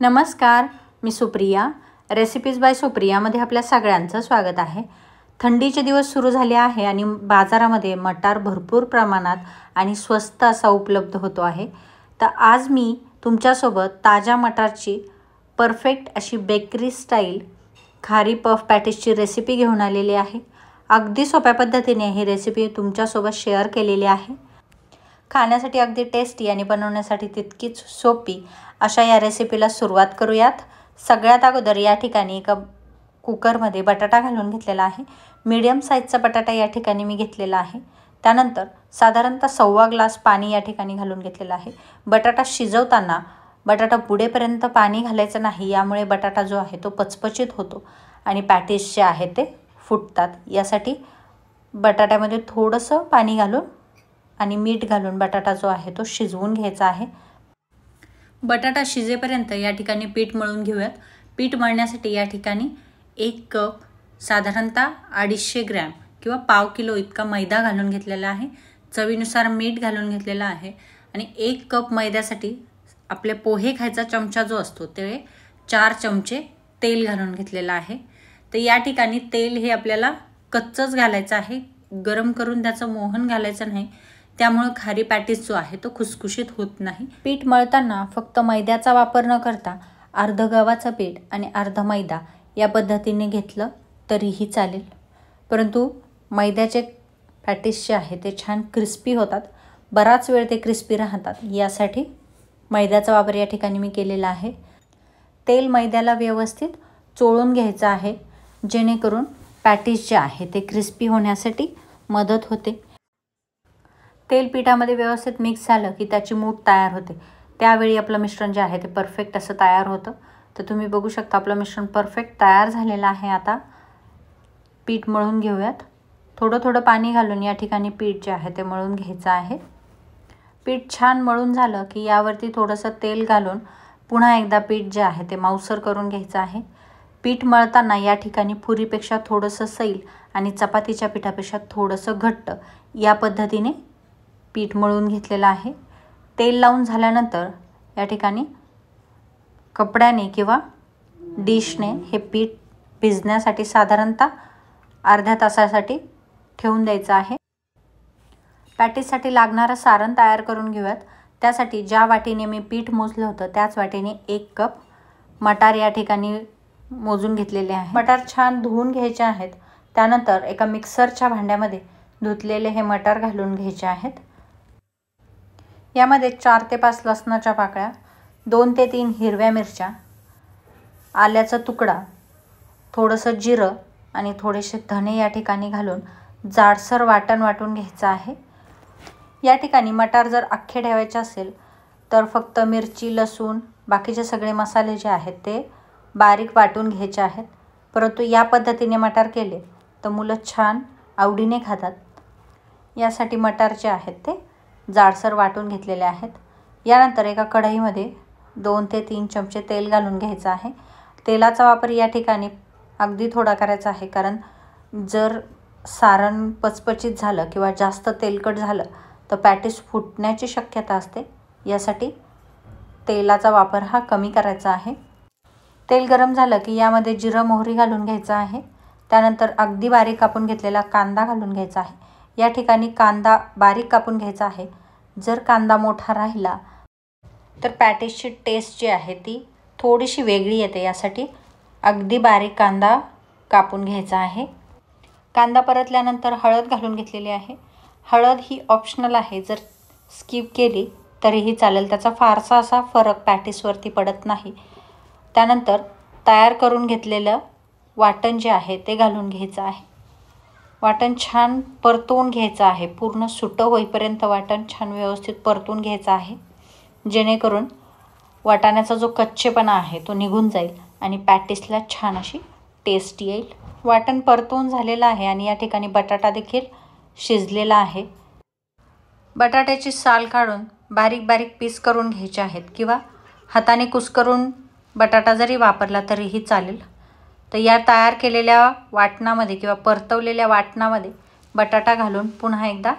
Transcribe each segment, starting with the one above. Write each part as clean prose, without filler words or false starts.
नमस्कार, मी Supriya. Recipes bye सुप्रियामध्ये आपल्या सगळ्यांचं स्वागत आहे. थंडीचे दिवस सुरू झाले आहे आणि बाजारामध्ये मटार भरपूर प्रमाणात आणि स्वस्त असा उपलब्ध होतो आहे. तर आज मी तुमच्यासोबत ताज्या मटारची परफेक्ट अशी बेकरी स्टाईल खारी पफ पॅटिसची रेसिपी घेऊन आलेली आहे. अगदी सोप्या पद्धतीने ही रेसिपी तुमच्यासोबत शेअर केलेली आहे. खाण्यासाठी अगदी टेस्टी आणि बनवण्यासाठी तितकीच सोपी अशा या रेसिपीला सुरुवात करूयात. सगळ्यात अगोदर या ठिकाणी एका कुकरमध्ये बटाटा घालून घेतलेला आहे. मीडियम साईजचा बटाटा या ठिकाणी मी घेतलेला आहे. त्यानंतर साधारणतः 1.25 ग्लास पाणी या ठिकाणी घालून घेतलेलं आहे. बटाटा शिजवताना बटाटा बुडेपर्यंत पाणी घालायचं नाही, यामुळे बटाटा जो आहे तो पचपचित होतो आणि पॅटिस जे आहे ते फुटतात. यासाठी बटाट्यामध्ये थोडंसं पाणी घालून आणि मीठ घालून बटाटा जो आहे तो शिजवून घ्यायचा आहे. बटाटा शिजेपर्यंत या ठिकाणी पीठ मळून घेऊयात. पीठ मळण्यासाठी या ठिकाणी 1 कप साधारणतः 250 ग्रॅम किंवा पाव किलो इतका मैदा घालून घेतलेला आहे. चवीनुसार मीठ घालून घेतलेला आहे आणि 1 कप मैद्यासाठी आपले पोहे खायचा चमचा जो असतो ते 4 चमचे तेल घालून घेतलेला आहे. तर या ठिकाणी तेल हे आपल्याला कच्चंच घालायचं आहे, गरम करून त्याचं मोहन घालायचं नाही. त्यामुळे खारी पॅटिस जो आहे तो खुसखुशीत होत नाही. पीठ मळताना फक्त मैद्याचा वापर न करता अर्ध गव्हाचं पीठ आणि अर्ध मैदा या पद्धतीने घेतलं तरीही चालेल, परंतु मैद्याचे पॅटिस जे आहे ते छान क्रिस्पी होतात, बराच वेळ ते क्रिस्पी राहतात. यासाठी मैद्याचा वापर या ठिकाणी मी केलेला आहे. तेल मैद्याला व्यवस्थित चोळून घ्यायचं आहे, जेणेकरून पॅटिस जे आहे ते क्रिस्पी होण्यासाठी मदत होते. तेल पिठामध्ये व्यवस्थित मिक्स झालं की त्याची मूठ तयार होते. त्यावेळी आपलं मिश्रण जे आहे ते परफेक्ट असं तयार होतं. तर तुम्ही बघू शकता आपलं मिश्रण परफेक्ट तयार झालेलं आहे. आता पीठ मळून घेऊयात. थोडं थोडं पाणी घालून या ठिकाणी पीठ जे आहे ते मळून घ्यायचं आहे. पीठ छान मळून झालं की यावरती थोडंसं तेल घालून पुन्हा एकदा पीठ जे आहे ते मऊसर करून घ्यायचं आहे. पीठ मळताना या ठिकाणी पुरीपेक्षा थोडंसं सैल आणि चपातीच्या पिठापेक्षा थोडंसं घट्ट या पद्धतीने पीठ मळून घेतलेलं आहे. तेल लावून झाल्यानंतर या ठिकाणी कपड्याने किंवा डिशने हे पीठ भिजण्यासाठी साधारणतः अर्ध्या तासासाठी ठेवून द्यायचं आहे. पॅटिससाठी लागणारं सारण तयार करून घेऊयात. त्यासाठी ज्या वाटीने मी पीठ मोजलं होतं त्याच वाटीने 1 कप मटार या ठिकाणी मोजून घेतलेले आहे. मटार छान धुवून घ्यायचे आहेत. त्यानंतर एका मिक्सरच्या भांड्यामध्ये धुतलेले हे मटार घालून घ्यायचे आहेत. यामध्ये 4 ते 5 लसणाच्या पाकळ्या, 2 ते 3 हिरव्या मिरच्या, आल्याचा तुकडा, थोडंसं जिरं आणि थोडेसे धणे या ठिकाणी घालून जाडसर वाटण वाटून घ्यायचं आहे. या ठिकाणी मटार जर अख्खे ठेवायचे असेल तर फक्त मिरची, लसूण, बाकीचे सगळे मसाले जे आहेत ते बारीक वाटून घ्यायचे आहेत. परंतु या पद्धतीने मटार केले तर मुलं छान आवडीने खातात. यासाठी मटार जे आहेत ते जाडसर वाटून घेतलेले आहेत. यानंतर एका कढईमध्ये 2 ते 3 चमचे तेल घालून घ्यायचं आहे. तेलाचा वापर या ठिकाणी अगदी थोडा करायचा आहे, कारण जर सारण पचपचित झालं किंवा जास्त तेलकट झालं तर पॅटिस फुटण्याची शक्यता असते. यासाठी तेलाचा वापर हा कमी करायचा आहे. तेल गरम झालं की यामध्ये जिरं, मोहरी घालून घ्यायचं आहे. त्यानंतर अगदी बारीक कापून घेतलेला कांदा घालून घ्यायचा आहे. या ठिकाणी कांदा बारीक कापून घ्यायचा आहे. जर कांदा मोठा राहिला तर पॅटिसची टेस्ट जी आहे ती थोडीशी वेगळी येते. यासाठी अगदी बारीक कांदा कापून घ्यायचा आहे. कांदा परतल्यानंतर हळद घालून घेतलेली आहे. हळद ही ऑप्शनल आहे, जर स्किप केली तरीही चालेल, त्याचा फारसा असा फरक पॅटिसवरती पडत नाही. त्यानंतर तयार करून घेतलेलं वाटण जे आहे ते घालून घ्यायचं आहे. वाटण छान परतवून घ्यायचं आहे. पूर्ण सुटं होईपर्यंत वाटण छान व्यवस्थित परतून घ्यायचं आहे, जेणेकरून वाटाण्याचा जो कच्चेपणा आहे तो निघून जाईल आणि पॅटिसला छान अशी टेस्ट येईल. वाटण परतवून झालेलं आहे आणि या ठिकाणी बटाटा देखील शिजलेला आहे. बटाट्याची साल काढून बारीक बारीक पीस करून घ्यायचे आहेत किंवा हाताने कुस्करून बटाटा जरी वापरला तरीही चालेल. तर या तयार केलेल्या वाटणामध्ये किंवा परतवलेल्या वाटणामध्ये बटाटा घालून पुन्हा एकदा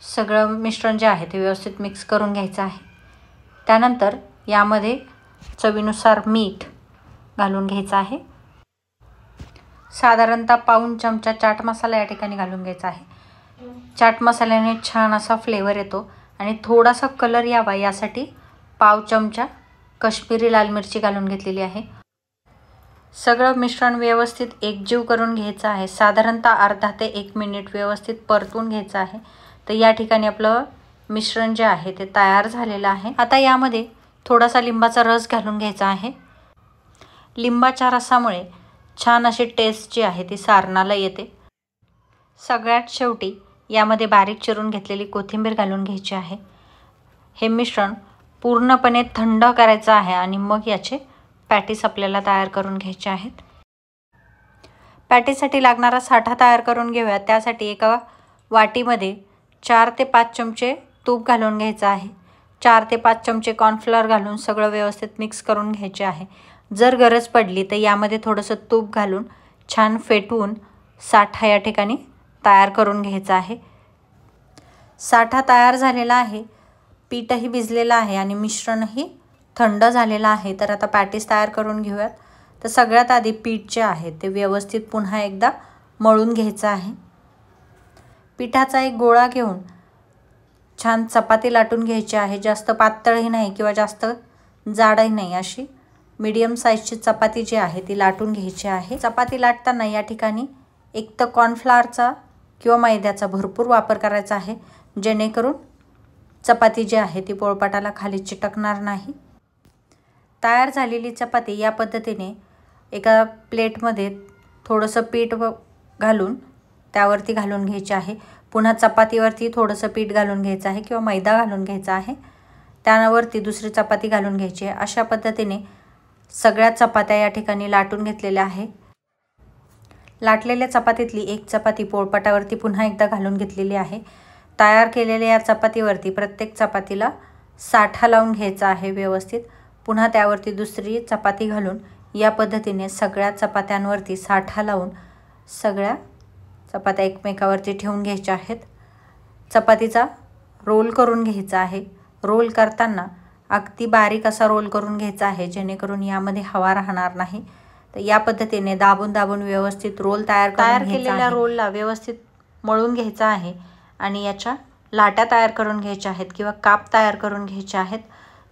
सगळं मिश्रण जे आहे ते व्यवस्थित मिक्स करून घ्यायचं आहे. त्यानंतर यामध्ये चवीनुसार मीठ घालून घ्यायचं आहे। साधारणतः पाऊण चमचा चाट मसाला या ठिकाणी घालून घ्यायचा आहे। चाट मसाल्याने छान असा फ्लेवर येतो आणि थोडासा कलर यावा यासाठी पाव चमचा काश्मीरी लाल मिरची घालून घेतलेली आहे। सगळं मिश्रण व्यवस्थित एकजीव करून घ्यायचं आहे। साधारणतः अर्धा ते 1 मिनिट व्यवस्थित परतून घ्यायचं आहे। तर या ठिकाणी आपलं मिश्रण जे आहे ते तयार झालेलं आहे। आता यामध्ये थोडासा लिंबाचा रस घालून घ्यायचा आहे। लिंबाच्या रसामुळे छान अशी टेस्ट जी आहे ती सारणाला येते। सगळ्यात शेवटी यामध्ये बारीक चिरून घेतलेली कोथिंबीर घालून घ्यायची आहे। हे मिश्रण पूर्णपणे थंड करायचं आहे आणि मग याचे पॅटीस आपल्याला तयार करून घ्यायचे आहेत। पॅटीससाठी लागणारा साठा तयार करून घेऊया। त्यासाठी एका वाटीमध्ये 4 ते 5 चमचे तूप घालून घ्यायचं आहे। 4 ते 5 चमचे कॉर्नफ्लोअर घालून सगळं व्यवस्थित मिक्स करून घ्यायचे आहे। जर गरज पडली तर यामध्ये थोडंसं तूप घालून छान फेटवून साठा या ठिकाणी तयार करून घ्यायचा आहे। साठा तयार झालेला आहे, पीठही भिजलेलं आहे आणि मिश्रणही थंड झालेलं आहे। तर आता पॅटीस तयार करून घेऊयात। तर सगळ्यात आधी पीठ जे आहे ते व्यवस्थित पुन्हा एकदा मळून घ्यायचं आहे। पिठाचा एक गोळा घेऊन छान चपाती लाटून घ्यायची आहे। जास्त पातळही नाही किंवा जास्त जाडही नाही, अशी मीडियम साईजची चपाती जी आहे ती लाटून घ्यायची आहे। चपाती लाटताना या ठिकाणी एक तर कॉर्नफ्लॉवरचा किंवा मैद्याचा भरपूर वापर करायचा आहे, जेणेकरून चपाती जी आहे ती पोळपाटाला खाली चिटकणार नाही। तयार झालेली चपाती या पद्धतीने एका प्लेटमध्ये थोडंसं पीठ घालून त्यावरती घालून घ्यायचे आहे। पुन्हा चपातीवरती थोडंसं पीठ घालून घ्यायचं आहे किंवा मैदा घालून घ्यायचा आहे। त्यावरती दुसरी चपाती घालून घ्यायची आहे। अशा पद्धतीने सगळ्या चपात्या या ठिकाणी लाटून घेतलेल्या आहे। लाटलेल्या चपातीतली एक चपाती पोळपाटावरती पुन्हा एकदा घालून घेतलेली आहे। तयार केलेल्या या चपातीवरती प्रत्येक चपातीला साठा लावून घ्यायचा आहे व्यवस्थित। पुन्हा त्यावरती दुसरी चपाती घालून या पद्धतीने सगळ्या चपात्यांवरती साठा लावून सगळ्या चपात्या एकमेकावरती ठेवून घ्यायच्या आहेत। चपातीचा रोल करून घ्यायचा आहे। रोल करताना अगदी बारीक असा रोल करून घ्यायचा आहे, जेणेकरून यामध्ये हवा राहणार नाही। तर या पद्धतीने दाबून दाबून व्यवस्थित रोल तयार केलेल्या रोलला व्यवस्थित मळून घ्यायचा आहे आणि याच्या लाट्या तयार करून घ्यायच्या आहेत किंवा काप तयार करून घ्यायचे आहेत।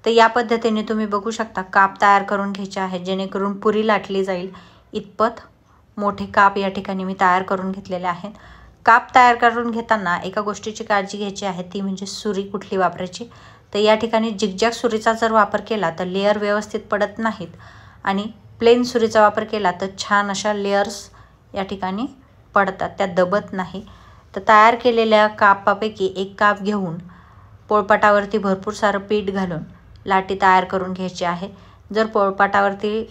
तर या पद्धतीने तुम्ही बघू शकता काप तयार करून घ्यायचे आहेत, जेणेकरून पुरी लाटली जाईल इतपत मोठे काप या ठिकाणी मी तयार करून घेतलेले आहेत। काप तयार करून घेताना एका गोष्टीची काळजी घ्यायची आहे, ती म्हणजे सुरी कुठली वापरायची। तर या ठिकाणी जिगजॅग सुरीचा जर वापर केला तर लेअर व्यवस्थित पडत नाहीत आणि प्लेन सुरीचा वापर केला तर छान अशा लेयर्स या ठिकाणी पडतात, त्या दबत नाही। तर तयार केलेल्या कापापैकी एक काप घेऊन पोळपाटावरती भरपूर सारं पीठ घालून लाटी तयार करून घ्यायची आहे। जर पोळपाटावरती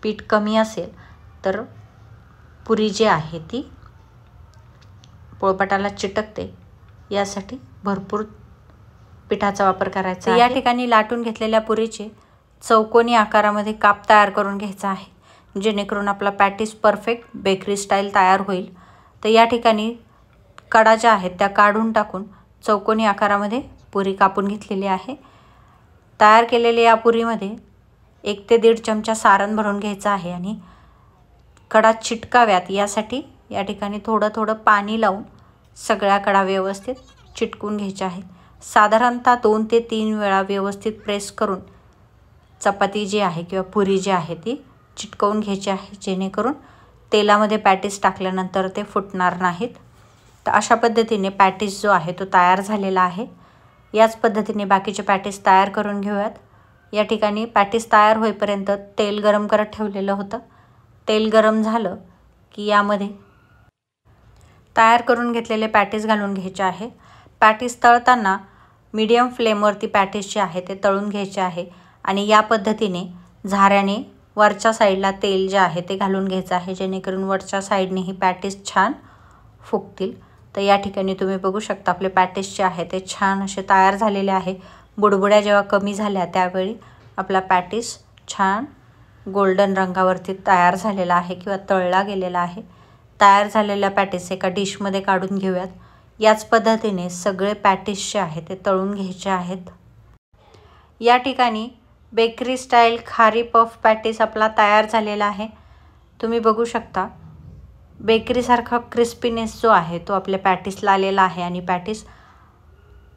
पीठ कमी असेल तर पुरी जी आहे ती पोळपाटाला चिटकते, यासाठी भरपूर पिठाचा वापर करायचा आहे। या ठिकाणी लाटून घेतलेल्या पुरीचे चौकोनी आकारामध्ये काप तयार करून घ्यायचा आहे, जेणेकरून आपला पॅटीस परफेक्ट बेकरी स्टाईल तयार होईल। तर या ठिकाणी कडा ज्या आहेत त्या काढून टाकून चौकोनी आकारामध्ये पुरी कापून घेतलेली आहे। तयार केलेल्या या पुरीमध्ये 1 ते 1.5 चमचा सारण भरून घ्यायचं आहे आणि कडा चिटकाव्यात यासाठी या ठिकाणी थोडं थोडं पाणी लावून सगळ्या कडा व्यवस्थित चिटकून घ्यायच्या आहेत। साधारणतः 2 ते 3 वेळा व्यवस्थित प्रेस करून चपाती जी आहे किंवा पुरी जी आहे ती चिटकवून घ्यायची आहे, जेणेकरून तेलामध्ये पॅटीस टाकल्यानंतर ते फुटणार नाहीत। तर अशा पद्धतीने पॅटीस जो आहे तो तयार झालेला आहे। याच पद्धतीने बाकीचे पॅटीस तयार करून घेऊयात। या ठिकाणी पॅटीस तयार होईपर्यंत तेल गरम करत ठेवलेलं होतं। तेल गरम झालं की यामध्ये तयार करून घेतलेले पॅटीस घालून घ्यायचे आहे। पॅटीस तळताना मीडियम फ्लेमवरती पॅटीस जे आहे ते तळून घ्यायचे आहे आणि या पद्धतीने झाऱ्याने वरच्या साईडला तेल जे आहे ते घालून घ्यायचं आहे, जेणेकरून वरच्या साईडने ही पॅटीस छान फुगतील। तर या ठिकाणी तुम्ही बघू शकता आपले पॅटीस जे आहे ते छान असे तयार झालेले आहे। बुडबुड्या जेव्हा कमी झाल्या त्यावेळी आपला पॅटीस छान गोल्डन रंगावरती तयार झालेला आहे किंवा तळला गेलेला आहे। तयार झालेल्या पॅटीस एका डिशमध्ये काढून घेऊयात। याच पद्धतीने सगळे पॅटीस जे आहे ते तळून घ्यायचे आहेत। या ठिकाणी बेकरी स्टाईल खारी पफ पॅटीस आपला तयार झालेला आहे. तुम्ही बघू शकता बेकरीसारखा क्रिस्पीनेस जो आहे तो आपल्या पॅटीसला आलेला आहे आणि पॅटीस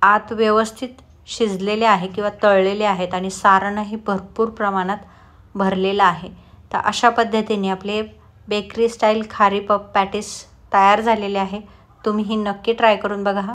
आत व्यवस्थित शिजलेले आहे किंवा तळलेले आहेत आणि सारणही भरपूर प्रमाणात भरलेलं आहे. तर अशा पद्धतीने आपले बेकरी स्टाईल खारी पफ पॅटीस तयार झालेले आहे. तुम्ही ही नक्की ट्राय करून बघा.